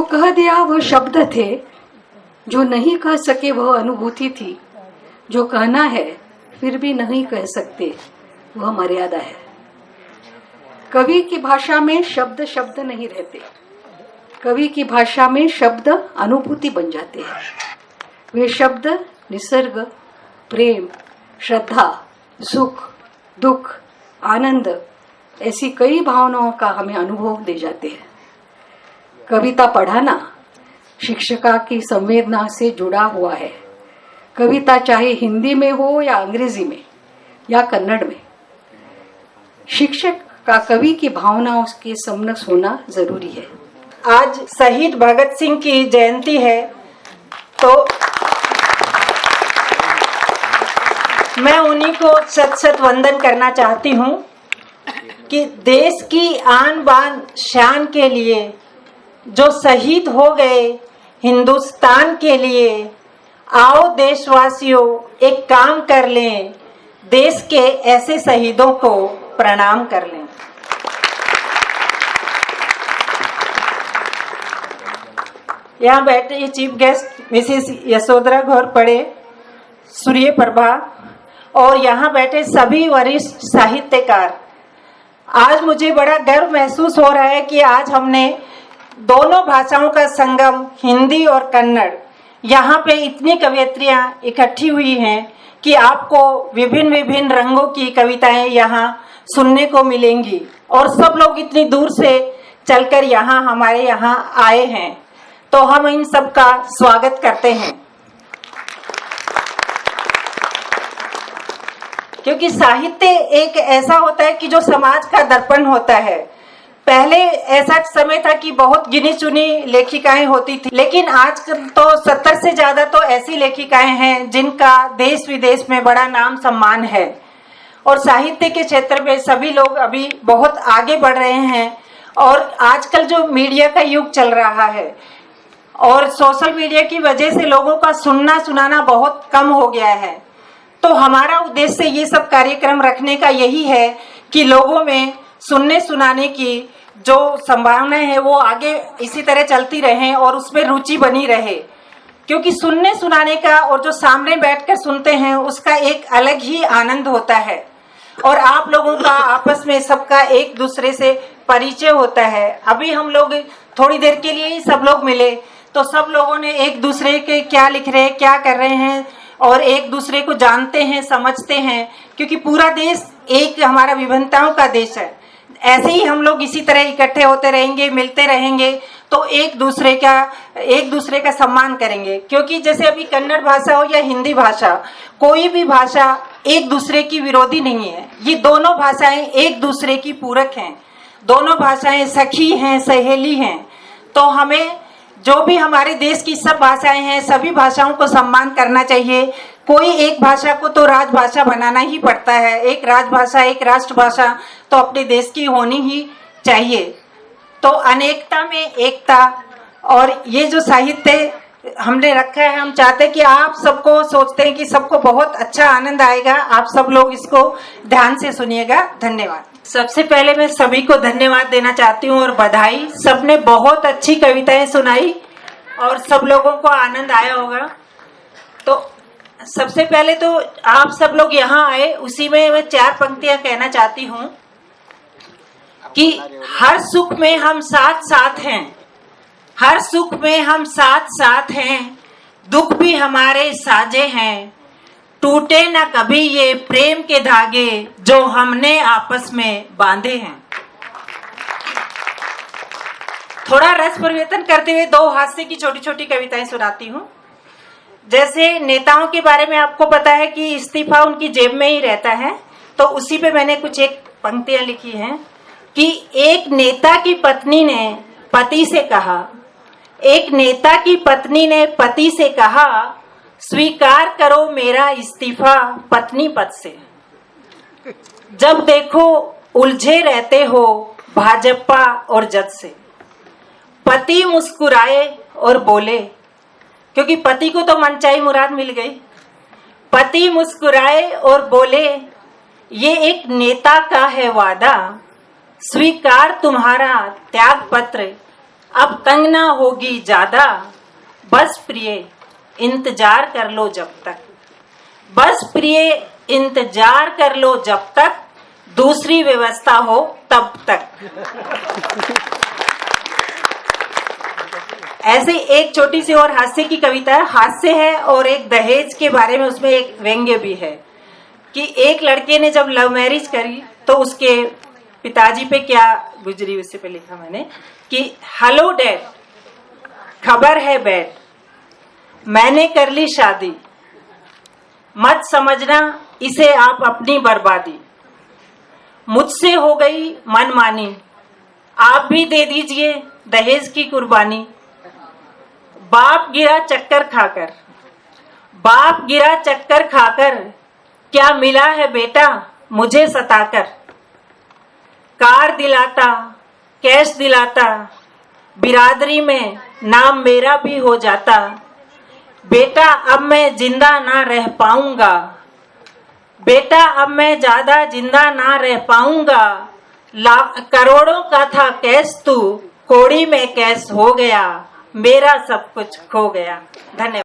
कह दिया वह शब्द थे, जो नहीं कह सके वह अनुभूति थी, जो कहना है फिर भी नहीं कह सकते वह मर्यादा है। कवि की भाषा में शब्द शब्द नहीं रहते, कवि की भाषा में शब्द अनुभूति बन जाते हैं। वे शब्द निसर्ग, प्रेम, श्रद्धा, सुख, दुख, आनंद ऐसी कई भावनाओं का हमें अनुभव दे जाते हैं। कविता पढ़ाना शिक्षिका की संवेदना से जुड़ा हुआ है। कविता चाहे हिंदी में हो या अंग्रेजी में या कन्नड़ में, शिक्षक का कवि की भावनाओं के समक्ष होना जरूरी है। आज शहीद भगत सिंह की जयंती है, तो मैं उन्हीं को शत शत वंदन करना चाहती हूँ कि देश की आन बान शान के लिए जो शहीद हो गए हिंदुस्तान के लिए, आओ देशवासियों एक काम कर लें, देश के ऐसे शहीदों को प्रणाम कर लें। यहाँ बैठे chief guest Mrs Yashodhara Ghorpade, Surya Prabha और यहाँ बैठे सभी वरिष्ठ साहित्यकार। आज मुझे बड़ा गर्व महसूस हो रहा है कि आज हमने दोनों भाषाओं का संगम हिंदी और कन्नड़, यहाँ पे इतनी कवयित्रियाँ इकट्ठी हुई हैं कि आपको विभिन्न विभिन्न रंगों की कविताएं यहाँ सुनने को मिलेंगी और सब लोग इतनी दूर से चलकर यहाँ हमारे यहाँ आए हैं, तो हम इन सब का स्वागत करते हैं। क्योंकि साहित्य एक ऐसा होता है कि जो समाज का दर्पण होता है। पहले ऐसा समय था कि बहुत गिनी चुनी लेखिकाएं होती थी, लेकिन आजकल तो 70 से ज्यादा तो ऐसी लेखिकाएं हैं जिनका देश विदेश में बड़ा नाम सम्मान है। और साहित्य के क्षेत्र में सभी लोग अभी बहुत आगे बढ़ रहे हैं। और आजकल जो मीडिया का युग चल रहा है और सोशल मीडिया की वजह से लोगों का सुनना सुनाना बहुत कम हो गया है, तो हमारा उद्देश्य ये सब कार्यक्रम रखने का यही है कि लोगों में सुनने सुनाने की जो संभावनाएं है वो आगे इसी तरह चलती रहे और उसमें रुचि बनी रहे। क्योंकि सुनने सुनाने का और जो सामने बैठकर सुनते हैं उसका एक अलग ही आनंद होता है और आप लोगों का आपस में सबका एक दूसरे से परिचय होता है। अभी हम लोग थोड़ी देर के लिए ही सब लोग मिले, तो सब लोगों ने एक दूसरे के क्या लिख रहे हैं, क्या कर रहे हैं और एक दूसरे को जानते हैं, समझते हैं। क्योंकि पूरा देश एक हमारा विभिन्नताओं का देश है। ऐसे ही हम लोग इसी तरह इकट्ठे होते रहेंगे, मिलते रहेंगे, तो एक दूसरे का सम्मान करेंगे। क्योंकि जैसे अभी कन्नड़ भाषा हो या हिंदी भाषा, कोई भी भाषा एक दूसरे की विरोधी नहीं है। ये दोनों भाषाएं एक दूसरे की पूरक हैं, दोनों भाषाएं सखी हैं, सहेली हैं। तो हमें जो भी हमारे देश की सब भाषाएं हैं, सभी भाषाओं को सम्मान करना चाहिए। कोई एक भाषा को तो राजभाषा बनाना ही पड़ता है। एक राजभाषा, एक राष्ट्रभाषा तो अपने देश की होनी ही चाहिए। तो अनेकता में एकता, और ये जो साहित्य हमने रखा है, हम चाहते हैं कि आप सबको, सोचते हैं कि सबको बहुत अच्छा आनंद आएगा। आप सब लोग इसको ध्यान से सुनिएगा। धन्यवाद। सबसे पहले मैं सभी को धन्यवाद देना चाहती हूँ और बधाई। सबने बहुत अच्छी कविताएं सुनाई और सब लोगों को आनंद आया होगा। तो सबसे पहले तो आप सब लोग यहाँ आए, उसी में मैं 4 पंक्तियां कहना चाहती हूँ कि हर सुख में हम साथ साथ हैं, हर सुख में हम साथ साथ हैं, दुख भी हमारे साझे हैं, टूटे न कभी ये प्रेम के धागे जो हमने आपस में बांधे हैं। थोड़ा रस परिवर्तन करते हुए 2 हास्य की छोटी छोटी कविताएं सुनाती हूँ। जैसे नेताओं के बारे में आपको पता है कि इस्तीफा उनकी जेब में ही रहता है, तो उसी पे मैंने कुछ एक पंक्तियां लिखी हैं कि एक नेता की पत्नी ने पति से कहा, एक नेता की पत्नी ने पति से कहा, स्वीकार करो मेरा इस्तीफा पत्नी पद से। जब देखो उलझे रहते हो भाजपा और जद से। पति मुस्कुराए और बोले, क्योंकि पति को तो मनचाही मुराद मिल गई। पति मुस्कुराए और बोले, ये एक नेता का है वादा, स्वीकार तुम्हारा त्याग पत्र अब तंग ना होगी ज्यादा, बस प्रिय इंतजार कर लो जब तक, बस प्रिय इंतजार कर लो जब तक, दूसरी व्यवस्था हो तब तक। ऐसे एक छोटी सी और हास्य की कविता है, हास्य है और एक दहेज के बारे में उसमें एक व्यंग्य भी है कि एक लड़के ने जब लव मैरिज करी तो उसके पिताजी पे क्या गुजरी, उससे पे लिखा मैंने कि हेलो डैड, खबर है बैड, मैंने कर ली शादी, मत समझना इसे आप अपनी बर्बादी, मुझसे हो गई मनमानी, आप भी दे दीजिए दहेज की कुर्बानी। बाप गिरा चक्कर खाकर, बाप गिरा चक्कर खाकर, क्या मिला है बेटा मुझे सताकर, कार दिलाता कैश दिलाता, बिरादरी में नाम मेरा भी हो जाता, बेटा अब मैं जिंदा ना रह पाऊंगा, बेटा अब मैं ज्यादा जिंदा ना रह पाऊंगा, करोड़ों का था कैश तू, कौड़ी में कैश हो गया, मेरा सब कुछ खो गया। धन्यवाद।